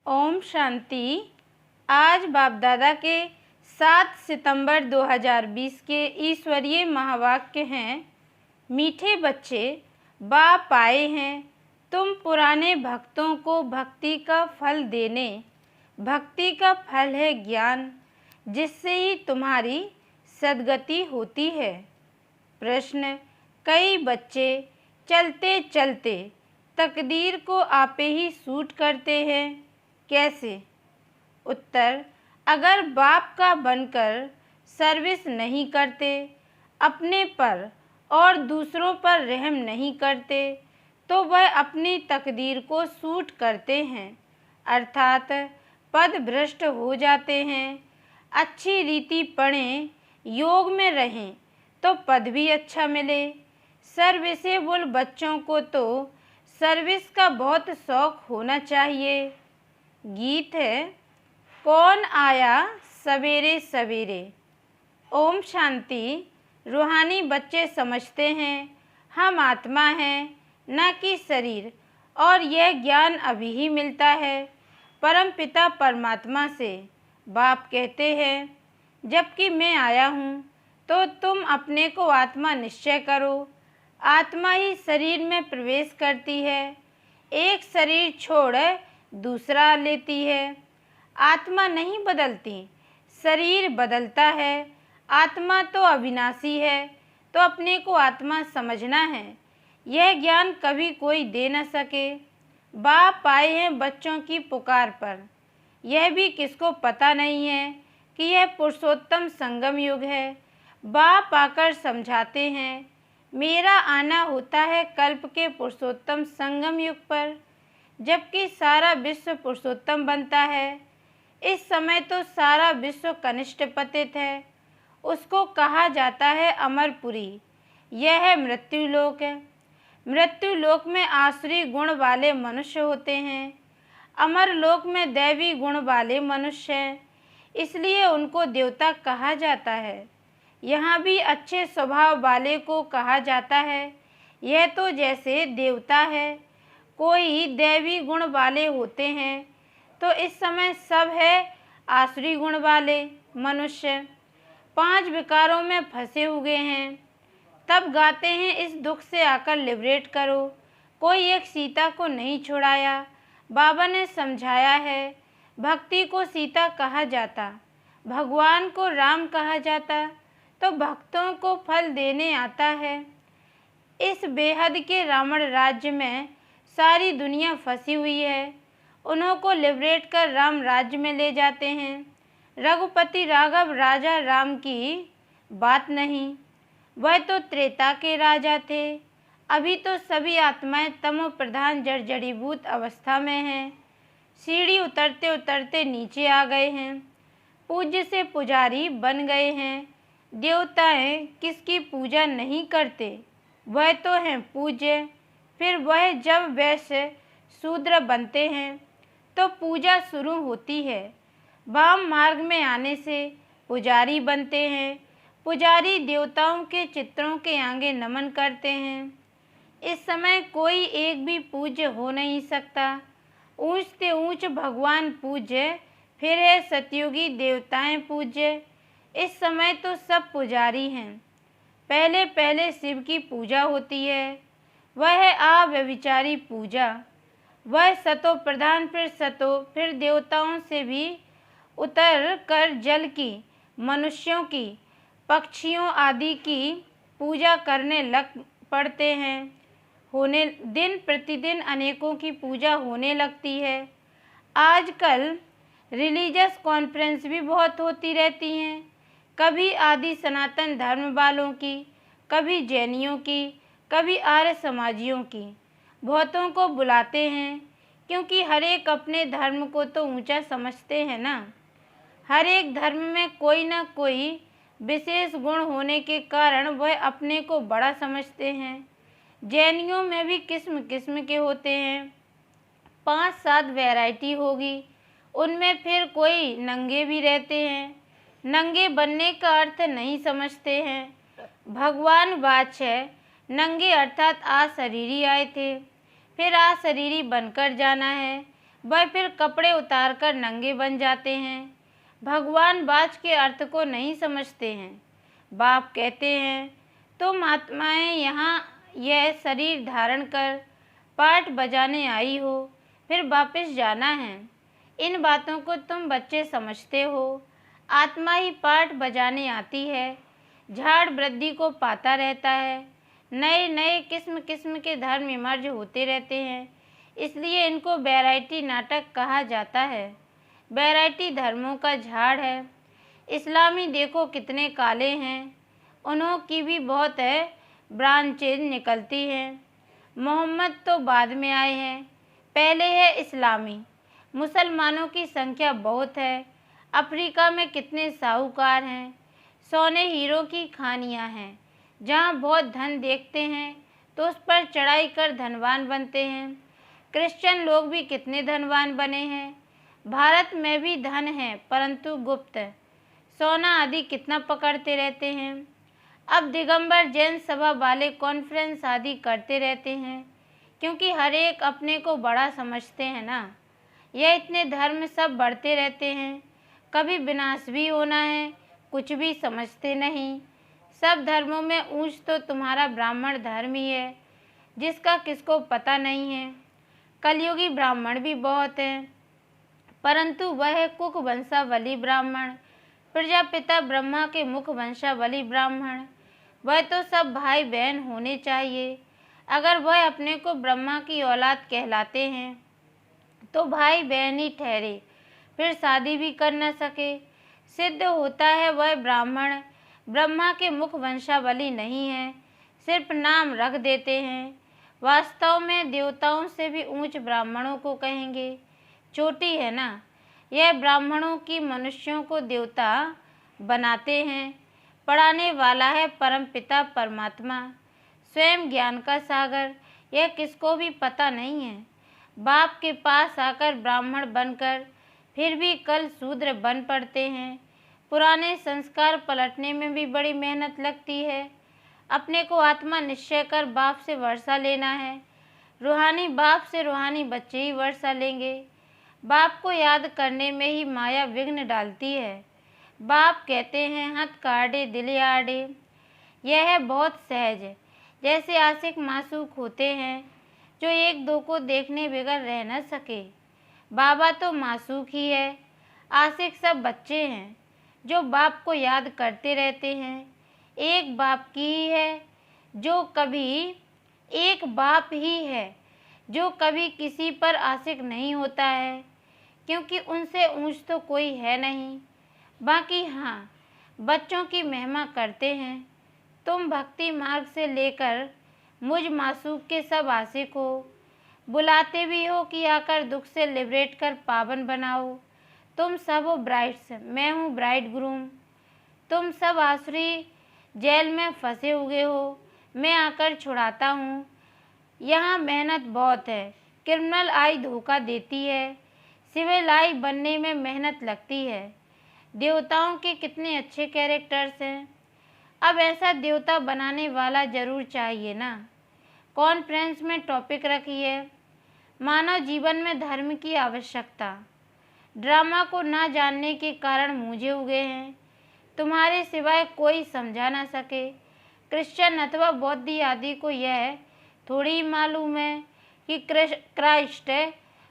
ओम शांति। आज बाप दादा के 7 सितंबर 2020 के ईश्वरीय महावाक्य हैं। मीठे बच्चे, बाप आए हैं तुम पुराने भक्तों को भक्ति का फल देने। भक्ति का फल है ज्ञान, जिससे ही तुम्हारी सद्गति होती है। प्रश्न: कई बच्चे चलते चलते तकदीर को आपे ही सूट करते हैं, कैसे? उत्तर: अगर बाप का बनकर सर्विस नहीं करते, अपने पर और दूसरों पर रहम नहीं करते, तो वह अपनी तकदीर को सूट करते हैं, अर्थात पद भ्रष्ट हो जाते हैं। अच्छी रीति पढ़ें, योग में रहें तो पद भी अच्छा मिले। सर्विसेबल बच्चों को तो सर्विस का बहुत शौक होना चाहिए। गीत है, कौन आया सवेरे सवेरे। ओम शांति। रूहानी बच्चे समझते हैं हम आत्मा हैं, न कि शरीर, और यह ज्ञान अभी ही मिलता है परम पिता परमात्मा से। बाप कहते हैं, जबकि मैं आया हूँ तो तुम अपने को आत्मा निश्चय करो। आत्मा ही शरीर में प्रवेश करती है, एक शरीर छोड़ दूसरा लेती है। आत्मा नहीं बदलती, शरीर बदलता है। आत्मा तो अविनाशी है, तो अपने को आत्मा समझना है। यह ज्ञान कभी कोई दे न सके। बाप आए हैं बच्चों की पुकार पर। यह भी किसको पता नहीं है कि यह पुरुषोत्तम संगम युग है। बाप आकर समझाते हैं, मेरा आना होता है कल्प के पुरुषोत्तम संगम युग पर, जबकि सारा विश्व पुरुषोत्तम बनता है। इस समय तो सारा विश्व कनिष्ठ पतित है। उसको कहा जाता है अमरपुरी। यह है मृत्यु लोक है। मृत्यु लोक में आसुरी गुण वाले मनुष्य होते हैं, अमर लोक में दैवी गुण वाले मनुष्य हैं, इसलिए उनको देवता कहा जाता है। यहाँ भी अच्छे स्वभाव वाले को कहा जाता है। यह तो जैसे देवता है, कोई दैवी गुण वाले होते हैं, तो इस समय सब है आसुरी गुण वाले मनुष्य। 5 विकारों में फंसे हुए हैं। तब गाते हैं, इस दुख से आकर लिबरेट करो। कोई एक सीता को नहीं छुड़ाया। बाबा ने समझाया है, भक्ति को सीता कहा जाता, भगवान को राम कहा जाता, तो भक्तों को फल देने आता है। इस बेहद के रावण राज्य में सारी दुनिया फंसी हुई है। उन्हों को लिबरेट कर राम राज्य में ले जाते हैं। रघुपति राघव राजा राम की बात नहीं, वह तो त्रेता के राजा थे। अभी तो सभी आत्माएं तमो प्रधान जड़जड़ीभूत अवस्था में हैं। सीढ़ी उतरते उतरते नीचे आ गए हैं। पूज्य से पुजारी बन गए हैं। देवताएं किसकी पूजा नहीं करते, वह तो हैं पूज्य। फिर वह जब वैश्य शूद्र बनते हैं तो पूजा शुरू होती है। वाम मार्ग में आने से पुजारी बनते हैं। पुजारी देवताओं के चित्रों के आगे नमन करते हैं। इस समय कोई एक भी पूज्य हो नहीं सकता। ऊंच से ऊंच भगवान पूज्य, फिर है सतयुगी देवताएं पूज्य। इस समय तो सब पुजारी हैं। पहले पहले शिव की पूजा होती है, वह है अव्यभिचारी पूजा। वह सतो प्रधान, फिर सतो, फिर देवताओं से भी उतर कर जल की, मनुष्यों की, पक्षियों आदि की पूजा करने लग पड़ते हैं। होने दिन प्रतिदिन अनेकों की पूजा होने लगती है। आजकल रिलीजियस कॉन्फ्रेंस भी बहुत होती रहती हैं, कभी आदि सनातन धर्म वालों की, कभी जैनियों की, कभी आर्य समाजियों की। बहुतों को बुलाते हैं, क्योंकि हर एक अपने धर्म को तो ऊंचा समझते हैं ना। हर एक धर्म में कोई ना कोई विशेष गुण होने के कारण वह अपने को बड़ा समझते हैं। जैनियों में भी किस्म किस्म के होते हैं, 5-7 वैरायटी होगी। उनमें फिर कोई नंगे भी रहते हैं। नंगे बनने का अर्थ नहीं समझते हैं। भगवान वाच है, नंगे अर्थात अशरीरी आए थे, फिर अशरीरी बनकर जाना है। वह फिर कपड़े उतारकर नंगे बन जाते हैं। भगवान बाज के अर्थ को नहीं समझते हैं। बाप कहते हैं, तुम आत्माएं यहाँ यह शरीर धारण कर पाठ बजाने आई हो, फिर वापस जाना है। इन बातों को तुम बच्चे समझते हो। आत्मा ही पाठ बजाने आती है। झाड़ वृद्धि को पाता रहता है। नए नए किस्म किस्म के धर्म इमर्ज होते रहते हैं, इसलिए इनको वैरायटी नाटक कहा जाता है। वैरायटी धर्मों का झाड़ है। इस्लामी देखो कितने काले हैं, उन्हों की भी बहुत है ब्रांचेज निकलती हैं। मोहम्मद तो बाद में आए हैं, पहले है इस्लामी। मुसलमानों की संख्या बहुत है। अफ्रीका में कितने साहूकार हैं। सोने हीरो की खानियां हैं। जहाँ बहुत धन देखते हैं तो उस पर चढ़ाई कर धनवान बनते हैं। क्रिश्चियन लोग भी कितने धनवान बने हैं। भारत में भी धन है परंतु गुप्त। सोना आदि कितना पकड़ते रहते हैं। अब दिगंबर जैन सभा वाले कॉन्फ्रेंस आदि करते रहते हैं, क्योंकि हर एक अपने को बड़ा समझते हैं ना। यह इतने धर्म सब बढ़ते रहते हैं, कभी विनाश भी होना है, कुछ भी समझते नहीं। सब धर्मों में ऊंच तो तुम्हारा ब्राह्मण धर्म ही है, जिसका किसको पता नहीं है। कलयुगी ब्राह्मण भी बहुत हैं, परंतु वह कुक वंशावली ब्राह्मण, प्रजापिता ब्रह्मा के मुख वंशावली ब्राह्मण। वह तो सब भाई बहन होने चाहिए। अगर वह अपने को ब्रह्मा की औलाद कहलाते हैं तो भाई बहन ही ठहरे, फिर शादी भी कर न सके। सिद्ध होता है वह ब्राह्मण ब्रह्मा के मुख वंशावली नहीं है, सिर्फ नाम रख देते हैं। वास्तव में देवताओं से भी ऊंच ब्राह्मणों को कहेंगे। चोटी है ना, यह ब्राह्मणों की मनुष्यों को देवता बनाते हैं। पढ़ाने वाला है परमपिता परमात्मा, स्वयं ज्ञान का सागर। यह किसको भी पता नहीं है। बाप के पास आकर ब्राह्मण बनकर फिर भी कल शूद्र बन पड़ते हैं। पुराने संस्कार पलटने में भी बड़ी मेहनत लगती है। अपने को आत्मा निश्चय कर बाप से वर्षा लेना है। रूहानी बाप से रूहानी बच्चे ही वर्षा लेंगे। बाप को याद करने में ही माया विघ्न डालती है। बाप कहते हैं, हथ काढ़े दिल आड़े। यह है बहुत सहज, जैसे आशिक मासूक होते हैं जो एक दो को देखने बगैर रह न सके। बाबा तो मासूक ही है। आशिक सब बच्चे हैं जो बाप को याद करते रहते हैं। एक बाप की ही है जो कभी एक बाप ही है जो कभी किसी पर आशिक नहीं होता है, क्योंकि उनसे ऊंच तो कोई है नहीं। बाकी हाँ, बच्चों की महिमा करते हैं। तुम भक्ति मार्ग से लेकर मुझ मासूक के सब आशिक हो। बुलाते भी हो कि आकर दुख से लिबरेट कर पावन बनाओ। तुम सब हो ब्राइड्स, मैं हूँ ब्राइड ग्रूम। तुम सब आसुरी जेल में फंसे हुए हो, मैं आकर छुड़ाता हूँ। यहाँ मेहनत बहुत है। क्रिमिनल आई धोखा देती है, सिविल आई बनने में मेहनत लगती है। देवताओं के कितने अच्छे कैरेक्टर्स हैं। अब ऐसा देवता बनाने वाला जरूर चाहिए ना। कॉन्फ्रेंस में टॉपिक रखी है, मानव जीवन में धर्म की आवश्यकता। ड्रामा को ना जानने के कारण मूंझे हुए हैं, तुम्हारे सिवाय कोई समझा ना सके। क्रिश्चियन अथवा बौद्ध आदि को यह थोड़ी ही मालूम है कि क्राइस्ट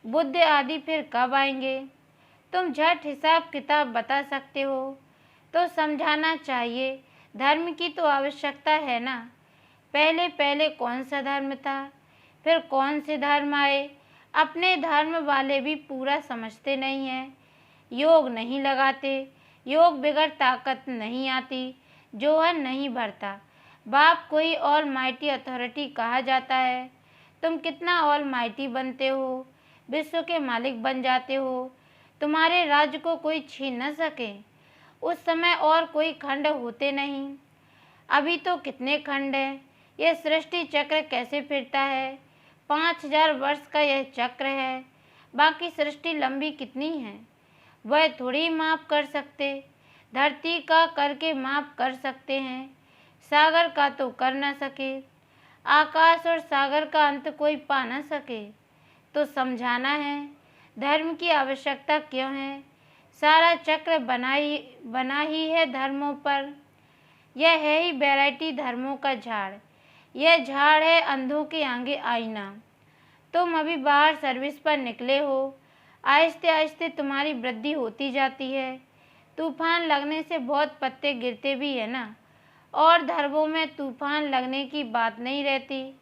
बुद्ध आदि फिर कब आएंगे। तुम झट हिसाब किताब बता सकते हो तो समझाना चाहिए। धर्म की तो आवश्यकता है ना। पहले पहले कौन सा धर्म था, फिर कौन से धर्म आए। अपने धर्म वाले भी पूरा समझते नहीं हैं। योग नहीं लगाते। योग बिगड़ ताकत नहीं आती, जोहर नहीं भरता। बाप को ही ऑल माइटी अथॉरिटी कहा जाता है। तुम कितना ऑल माइटी बनते हो, विश्व के मालिक बन जाते हो। तुम्हारे राज्य को कोई छीन न सके। उस समय और कोई खंड होते नहीं। अभी तो कितने खंड हैं। यह सृष्टि चक्र कैसे फिरता है। 5000 वर्ष का यह चक्र है। बाकी सृष्टि लंबी कितनी है वह थोड़ी माप कर सकते। धरती का करके माप कर सकते हैं, सागर का तो कर न सके। आकाश और सागर का अंत कोई पा न सके। तो समझाना है, धर्म की आवश्यकता क्यों है? सारा चक्र बना ही है धर्मों पर। यह है ही वैरायटी धर्मों का झाड़। यह झाड़ है अंधों के आगे आईना। तुम अभी बाहर सर्विस पर निकले हो। आहिस्ते आहिस्ते तुम्हारी वृद्धि होती जाती है। तूफान लगने से बहुत पत्ते गिरते भी है ना। और धर्मों में तूफान लगने की बात नहीं रहती,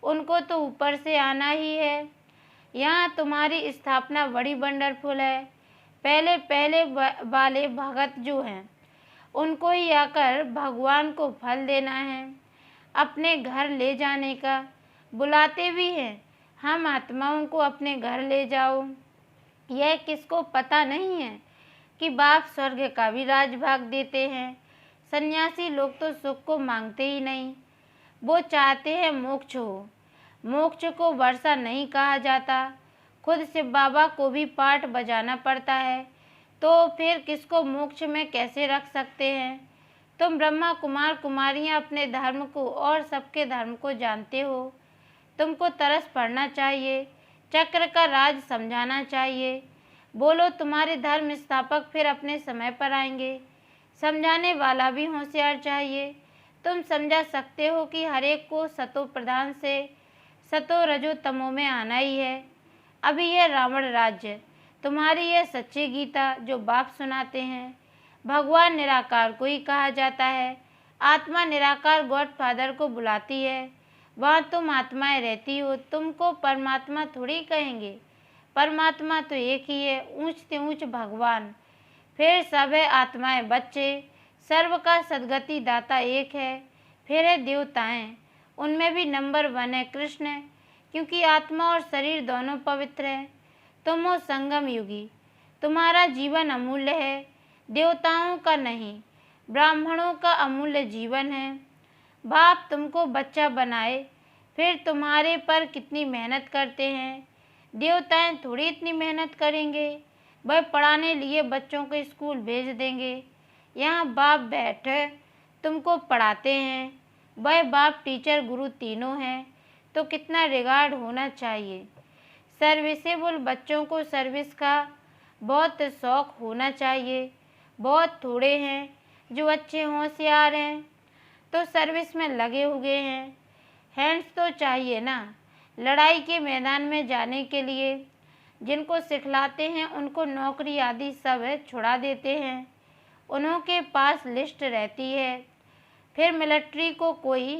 उनको तो ऊपर से आना ही है। यहाँ तुम्हारी स्थापना बड़ी वंडरफुल है। पहले पहले वाले भगत जो हैं उनको ही आकर भगवान को फल देना है, अपने घर ले जाने का। बुलाते भी हैं, हम आत्माओं को अपने घर ले जाओ। यह किसको पता नहीं है कि बाप स्वर्ग का भी राजभाग देते हैं। सन्यासी लोग तो सुख को मांगते ही नहीं, वो चाहते हैं मोक्ष हो। मोक्ष को वर्षा नहीं कहा जाता। खुद शिव बाबा को भी पाठ बजाना पड़ता है, तो फिर किसको मोक्ष में कैसे रख सकते हैं? तुम ब्रह्मा कुमार कुमारियाँ अपने धर्म को और सबके धर्म को जानते हो। तुमको तरस पड़ना चाहिए, चक्र का राज समझाना चाहिए। बोलो तुम्हारे धर्म स्थापक फिर अपने समय पर आएंगे। समझाने वाला भी होशियार चाहिए। तुम समझा सकते हो कि हर एक को सतो प्रधान से सतो रजो तमो में आना ही है। अभी यह रावण राज्य, तुम्हारी यह सच्ची गीता जो बाप सुनाते हैं। भगवान निराकार को ही कहा जाता है। आत्मा निराकार गॉड फादर को बुलाती है। वहाँ तुम आत्माएं रहती हो, तुमको परमात्मा थोड़ी कहेंगे। परमात्मा तो एक ही है, ऊंच से ऊंच भगवान। फिर सब है आत्माएं बच्चे। सर्व का सदगति दाता एक है। फिर है देवताएं, उनमें भी नंबर 1 है कृष्ण, क्योंकि आत्मा और शरीर दोनों पवित्र हैं। तुम हो संगम युगी, तुम्हारा जीवन अमूल्य है, देवताओं का नहीं, ब्राह्मणों का अमूल्य जीवन है। बाप तुमको बच्चा बनाए, फिर तुम्हारे पर कितनी मेहनत करते हैं। देवताएं थोड़ी इतनी मेहनत करेंगे, वह पढ़ाने लिए बच्चों को स्कूल भेज देंगे। यहाँ बाप बैठे तुमको पढ़ाते हैं। वह बाप टीचर गुरु तीनों हैं, तो कितना रिगार्ड होना चाहिए। सर्विसेबल बच्चों को सर्विस का बहुत शौक होना चाहिए। बहुत थोड़े हैं जो अच्छे होशियार हैं, तो सर्विस में लगे हुए हैं। हैंड्स तो चाहिए ना लड़ाई के मैदान में जाने के लिए। जिनको सिखलाते हैं उनको नौकरी आदि सब छुड़ा देते हैं। उन्हों के पास लिस्ट रहती है। फिर मिलिट्री को कोई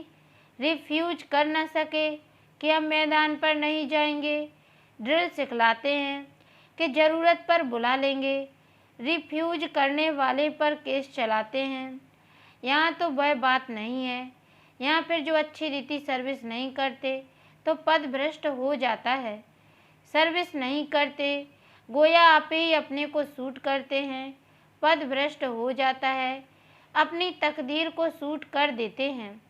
रिफ्यूज कर न सके कि हम मैदान पर नहीं जाएंगे। ड्रिल सिखलाते हैं कि ज़रूरत पर बुला लेंगे। रिफ्यूज करने वाले पर केस चलाते हैं। यहाँ तो वह बात नहीं है। यहाँ फिर जो अच्छी रीति सर्विस नहीं करते तो पद भ्रष्ट हो जाता है। सर्विस नहीं करते, गोया आप ही अपने को सूट करते हैं, पद भ्रष्ट हो जाता है। अपनी तकदीर को सूट कर देते हैं।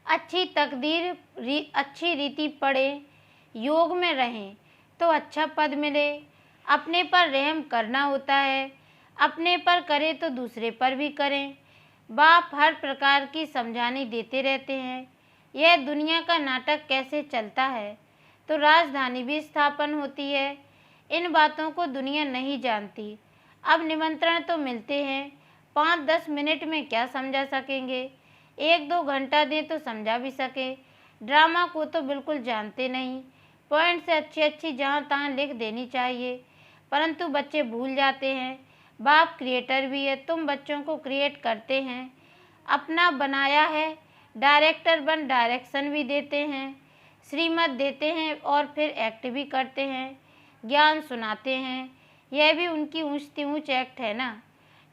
अच्छी तकदीर अच्छी रीति पढ़े, योग में रहें तो अच्छा पद मिले। अपने पर रहम करना होता है, अपने पर करें तो दूसरे पर भी करें। बाप हर प्रकार की समझानी देते रहते हैं। यह दुनिया का नाटक कैसे चलता है, तो राजधानी भी स्थापन होती है। इन बातों को दुनिया नहीं जानती। अब निमंत्रण तो मिलते हैं, 5-10 मिनट में क्या समझा सकेंगे। 1-2 घंटा दें तो समझा भी सके। ड्रामा को तो बिल्कुल जानते नहीं। पॉइंट से अच्छी अच्छी जहाँ तहाँ लिख देनी चाहिए, परंतु बच्चे भूल जाते हैं। बाप क्रिएटर भी है, तुम बच्चों को क्रिएट करते हैं, अपना बनाया है। डायरेक्टर बन डायरेक्शन भी देते हैं, श्रीमत देते हैं और फिर एक्ट भी करते हैं, ज्ञान सुनाते हैं। यह भी उनकी ऊँचती ऊँच एक्ट है ना।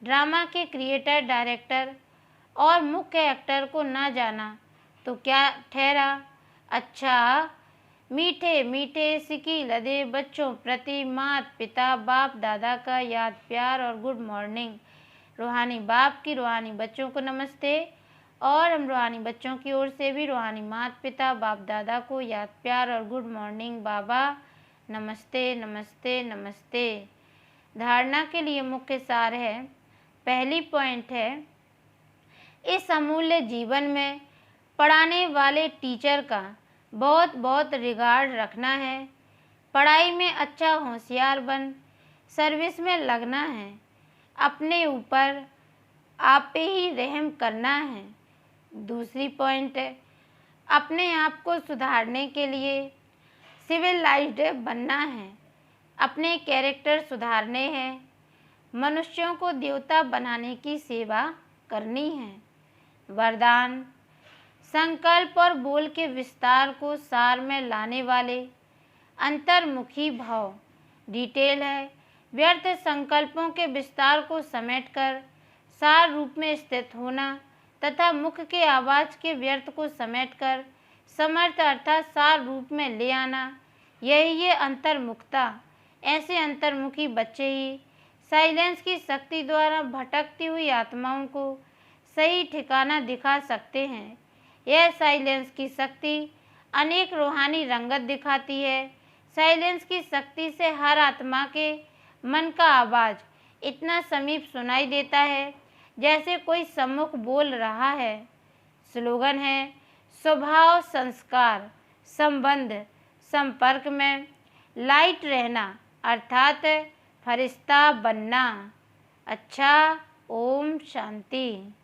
ड्रामा के क्रिएटर, डायरेक्टर और मुख्य एक्टर को ना जाना तो क्या ठहरा। अच्छा, मीठे मीठे सिकी लदे बच्चों प्रति माता पिता बाप दादा का याद प्यार और गुड मॉर्निंग। रूहानी बाप की रूहानी बच्चों को नमस्ते, और हम रूहानी बच्चों की ओर से भी रूहानी माता पिता बाप दादा को याद प्यार और गुड मॉर्निंग बाबा, नमस्ते नमस्ते नमस्ते। धारणा के लिए मुख्य सार है। पहली पॉइंट है, इस अमूल्य जीवन में पढ़ाने वाले टीचर का बहुत बहुत रिगार्ड रखना है। पढ़ाई में अच्छा होशियार बन सर्विस में लगना है। अपने ऊपर आप पे ही रहम करना है। दूसरी पॉइंट है, अपने आप को सुधारने के लिए सिविलाइज्ड बनना है। अपने कैरेक्टर सुधारने हैं। मनुष्यों को देवता बनाने की सेवा करनी है। वरदान, संकल्प और बोल के विस्तार को सार में लाने वाले अंतर्मुखी भाव। डिटेल है, व्यर्थ संकल्पों के विस्तार को समेटकर सार रूप में स्थित होना तथा मुख के आवाज के व्यर्थ को समेटकर समर्थ अर्थात सार रूप में ले आना, यही है अंतर्मुखता। ऐसे अंतर्मुखी बच्चे ही साइलेंस की शक्ति द्वारा भटकती हुई आत्माओं को सही ठिकाना दिखा सकते हैं। यह साइलेंस की शक्ति अनेक रूहानी रंगत दिखाती है। साइलेंस की शक्ति से हर आत्मा के मन का आवाज़ इतना समीप सुनाई देता है जैसे कोई सम्मुख बोल रहा है। स्लोगन है, स्वभाव, संस्कार, संबंध, संपर्क में लाइट रहना अर्थात फरिश्ता बनना। अच्छा, ओम शांति।